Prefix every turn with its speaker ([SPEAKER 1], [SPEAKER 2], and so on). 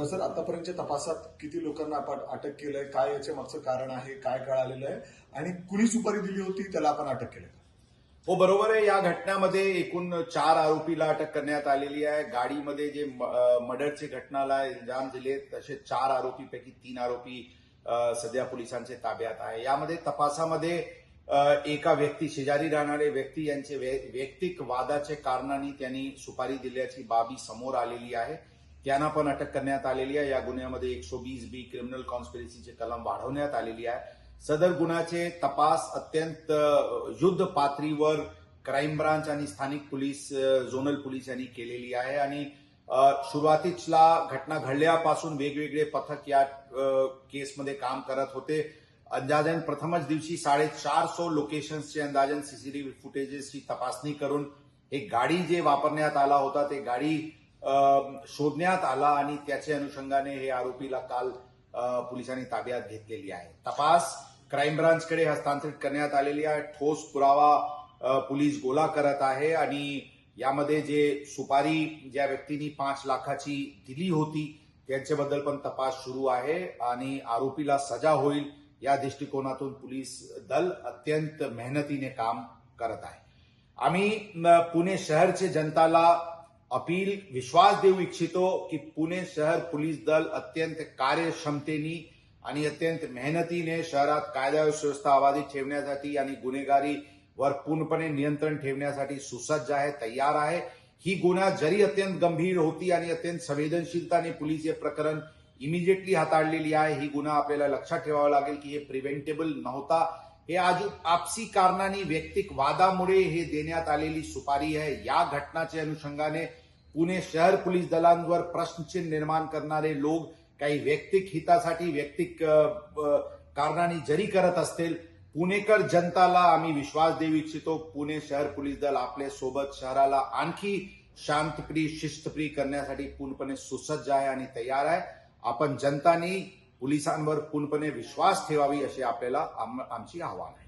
[SPEAKER 1] Sir, आतापर्यंतच्या तपासात किती लोकांना आपण अटक केलंय, काय याच्या मागचं कारण आहे, काय कळालेलं आहे आणि कुणी सुपारी दिली होती त्याला आपण अटक केलं?
[SPEAKER 2] हो, बरोबर आहे. या घटनेमध्ये एकूण 4 आरोपीला अटक करण्यात आलेली आहे. गाडीमध्ये जे मर्डरची घटनाला इल्जाम दिले तसे 4 आरोपीपैकी 3 आरोपी सध्या पोलिसांच्या ताब्यात आहे. यामध्ये तपासामध्ये एका व्यक्ती, शेजारी राहणारे व्यक्ती यांचे वैयक्तिक वादाचे कारणाने त्यांनी सुपारी दिल्याची बाबी समोर आलेली आहे. त्यांना पण अटक करण्यात आलेली आहे. या गुन्ह्यामध्ये 120B क्रिमिनल कॉन्स्पिरसीचे कलम वाढवण्यात आलेली आहे. सदर गुन्ह्याचे तपास अत्यंत युद्ध पातळीवर क्राईम ब्रांच आणि स्थानिक पोलीस, झोनल पोलीस यांनी केलेली आहे आणि सुरुवातीला घटना घडल्यापासून वेगवेगळे पथक या केसमध्ये काम करत होते. अंदाजन प्रथमच दिवशी 450 लोकेशन्सचे अंदाजन सीसीटीव्ही फुटेजेसची तपासणी करून एक गाडी जे वापरण्यात आला होता ते गाडी शोधण्यात आला आणि त्याच्या अनुषंगाने हे आरोपीला काल पोलिसांनी ताब्यात घेतलेली आहे. तपास क्राईम ब्रांचकडे हस्तांतरित करण्यात आलेली आहे. ठोस पुरावा पोलीस गोळा करत आहे आणि यामध्ये जे सुपारी ज्या व्यक्तींनी 5 लाखाची दिली होती त्यांच्याबद्दल पण तपास सुरू आहे आणि आरोपीला सजा होईल या दृष्टिकोनातून पोलीस दल अत्यंत मेहनतीने काम करत आहे. आम्ही पुणे शहरचे जनताला अपील, विश्वास देऊ इच्छितो की पुणे शहर पोलीस दल अत्यंत कार्यक्षमतेने आणि अत्यंत मेहनतीने शहरात कायदा सुव्यवस्था अबाधित ठेवण्यासाठी आणि गुन्हेगारीवर पूर्णपणे नियंत्रण ठेवण्यासाठी सुसज्ज आहे, तयार आहे. ही गुन्हा जरी अत्यंत गंभीर होती आणि अत्यंत संवेदनशीलताने पोलीस हे प्रकरण इमिजिएटली हाताळलेली आहे. ही गुन्हा आपल्याला लक्षात ठेवावा लागेल की हे प्रिव्हेंटेबल नव्हता. हे आपसी कारणाने, वैयक्तिक वादामुळे हे देण्यात आलेली सुपारी आहे. या घटनाच्या अनुषंगाने पुणे शहर पोलीस दलांवर प्रश्नचिन्ह निर्माण करणारे लोक काही वैयक्तिक हितासाठी, वैयक्तिक कारणाने जरी करत असतील, पुणेकर जनताला आम्ही विश्वास देऊ इच्छितो. पुणे शहर पोलीस दल आपल्या सोबत शहराला आणखी शांतप्रिय, शिस्तप्रिय करण्यासाठी पूर्णपणे सुसज्ज आहे आणि तयार आहे. आपण जनतांनी पोलिसांवर पूर्णपणे विश्वास ठेवावी असे आपल्याला आमची आव्हान आहे.